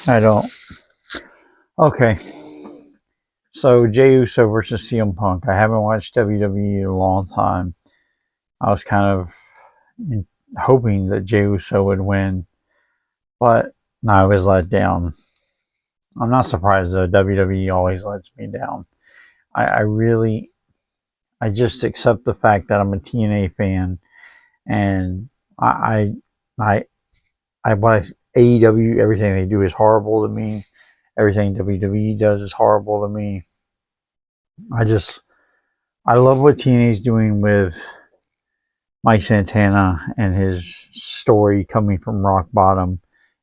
I don't. Okay. So Jey Uso versus CM Punk. I haven't watched WWE in a long time. I was kind of hoping that Jey Uso would win, but I was let down. I'm not surprised though. WWE always lets me down. I really, I just accept the fact that I'm a TNA fan, and I, I, what AEW, everything they do is horrible to me. Everything WWE does is horrible to me. I just, I love what TNA is doing with Mike Santana and his story coming from rock bottom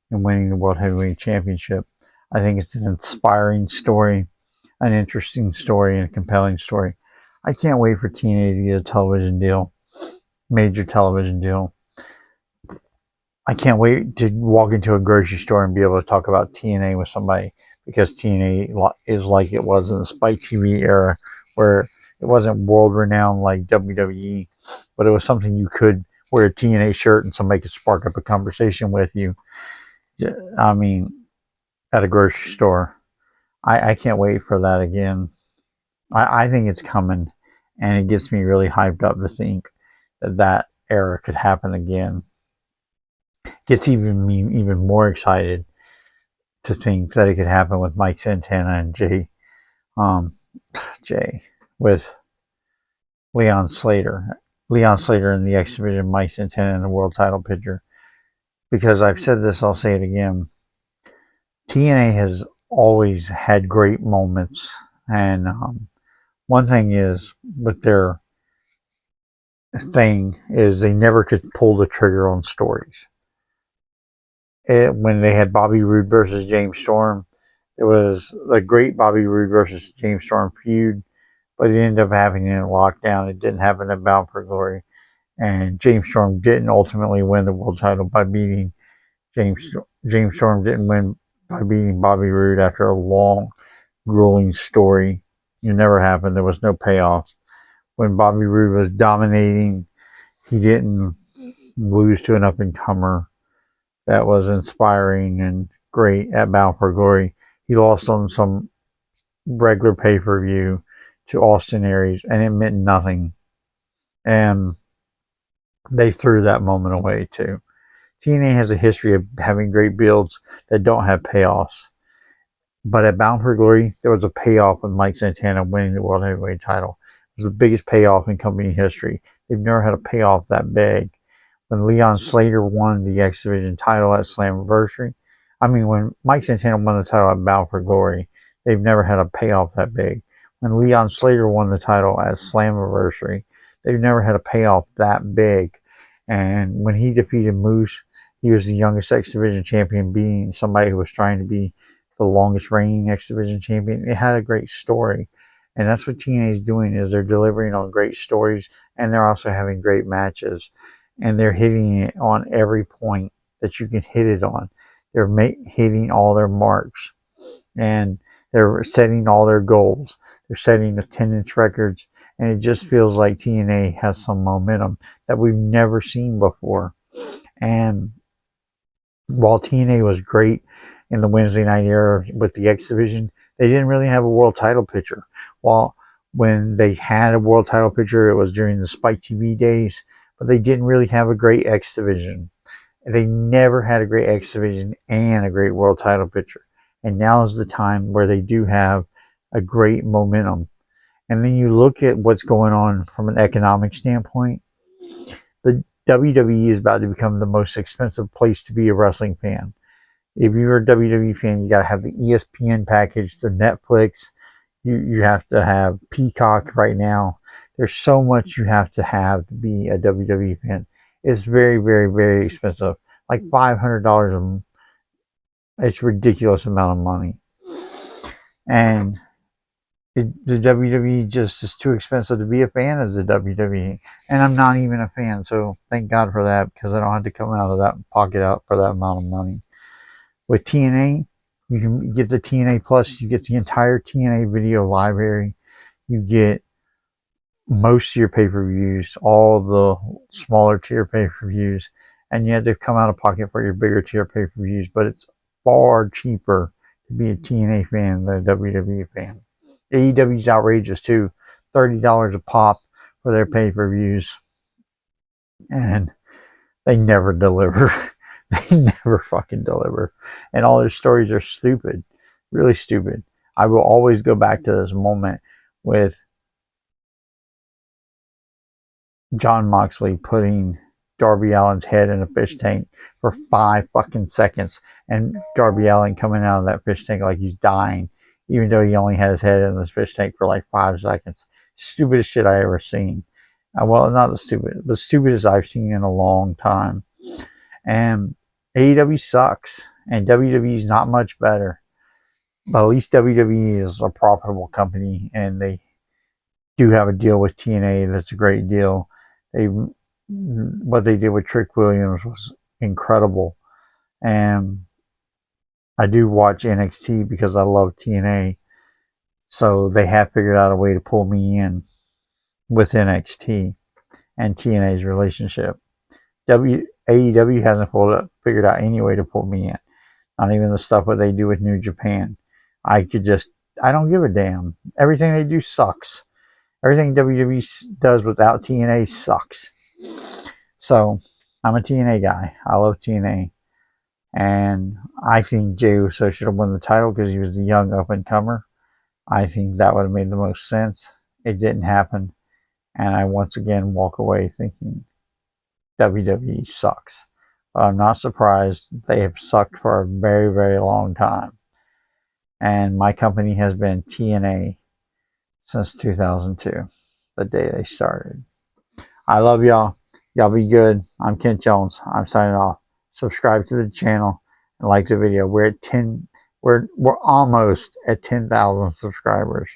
and winning the World Heavyweight Championship. I think it's an inspiring story, an interesting story, and a compelling story. I can't wait for TNA to get a television deal, major television deal. I can't wait to walk into a grocery store and be able to talk about TNA with somebody, because TNA is like it was in the Spike TV era, where it wasn't world renowned like WWE, but it was something you could wear a TNA shirt and somebody could spark up a conversation with you. I mean, at a grocery store. I can't wait for that again. I think it's coming, and it gets me really hyped up to think that that era could happen again. Gets me even more excited to think that it could happen with Mike Santana and um, Jay with Leon Slater. Leon Slater in the X Division, Mike Santana in the world title picture. Because I've said this, I'll say it again. TNA has always had great moments, and one thing is with their thing is they never could pull the trigger on stories. When they had Bobby Roode versus James Storm, it was a great Bobby Roode versus James Storm feud, but it ended up having it in lockdown. It didn't happen at Bound for Glory, and James Storm didn't ultimately win the world title by beating James. James Storm didn't win by beating Bobby Roode after a long, grueling story. It never happened. There was no payoff. When Bobby Roode was dominating, he didn't lose to an up and comer that was inspiring and great at Bound for Glory. He lost on some regular pay per view to Austin Aries, and it meant nothing. And they threw that moment away too. TNA has a history of having great builds that don't have payoffs. But at Bound for Glory, there was a payoff with Mike Santana winning the World Heavyweight title. It was the biggest payoff in company history. They've never had a payoff that big. When Leon Slater won the X Division title at Slammiversary, when Mike Santana won the title at Bound for Glory, they've never had a payoff that big. When Leon Slater won the title at Slammiversary, they've never had a payoff that big. And when he defeated Moose, he was the youngest X Division champion, being somebody who was trying to be the longest reigning X Division champion. It had a great story. And that's what TNA is doing, is they're delivering on great stories, and they're also having great matches. And they're hitting it on every point that you can hit it on. They're hitting all their marks, and they're setting all their goals. They're setting attendance records, and it just feels like TNA has some momentum that we've never seen before. And while TNA was great in the Wednesday night era with the X Division, they didn't really have a world title picture. While when they had a world title picture, it was during the Spike TV days, but they didn't really have a great X Division. They never had a great X Division and a great world title picture. And now is the time where they do have a great momentum. And then you look at what's going on from an economic standpoint. The WWE is about to become the most expensive place to be a wrestling fan. If you're a WWE fan, you got to have the ESPN package, the Netflix. You have to have Peacock right now. There's so much you have to be a WWE fan. It's very, very, very expensive. Like $500 a month. It's a ridiculous amount of money. And the WWE just is too expensive to be a fan of the WWE. And I'm not even a fan, so thank God for that, because I don't have to come out of that pocket out for that amount of money. With TNA, you can get the TNA Plus. You get the entire TNA video library. You get most of your pay-per-views, all the smaller tier pay-per-views, and you have to come out of pocket for your bigger tier pay-per-views, but it's far cheaper to be a TNA fan than a WWE fan. AEW's outrageous too. $30 a pop for their pay-per-views. And they never deliver. They never fucking deliver. And all their stories are stupid. Really stupid. I will always go back to this moment with John Moxley putting Darby Allin's head in a fish tank for 5 fucking seconds, and Darby Allin coming out of that fish tank like he's dying, even though he only had his head in this fish tank for like 5 seconds. Stupidest shit I ever seen. Well, not the stupid, but stupidest I've seen in a long time. And AEW sucks, and WWE is not much better. But at least WWE is a profitable company, and they do have a deal with TNA that's a great deal. What they did with Trick Williams was incredible. And I do watch NXT because I love TNA. So they have figured out a way to pull me in with NXT and TNA's relationship. AEW hasn't figured out any way to pull me in. Not even the stuff what they do with New Japan. I don't give a damn. Everything they do sucks. Everything WWE does without TNA sucks. So, I'm a TNA guy. I love TNA. And I think Jey Uso should have won the title because he was the young up-and-comer. I think that would have made the most sense. It didn't happen. And I once again walk away thinking WWE sucks. But I'm not surprised. They have sucked for a very, very long time. And my company has been TNA since 2002, the day they started. I love y'all. Y'all be good. I'm Kent Jones. I'm signing off. Subscribe to the channel and like the video. We're almost at 10,000 subscribers.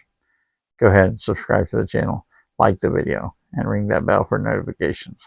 Go ahead and subscribe to the channel, like the video, and ring that bell for notifications.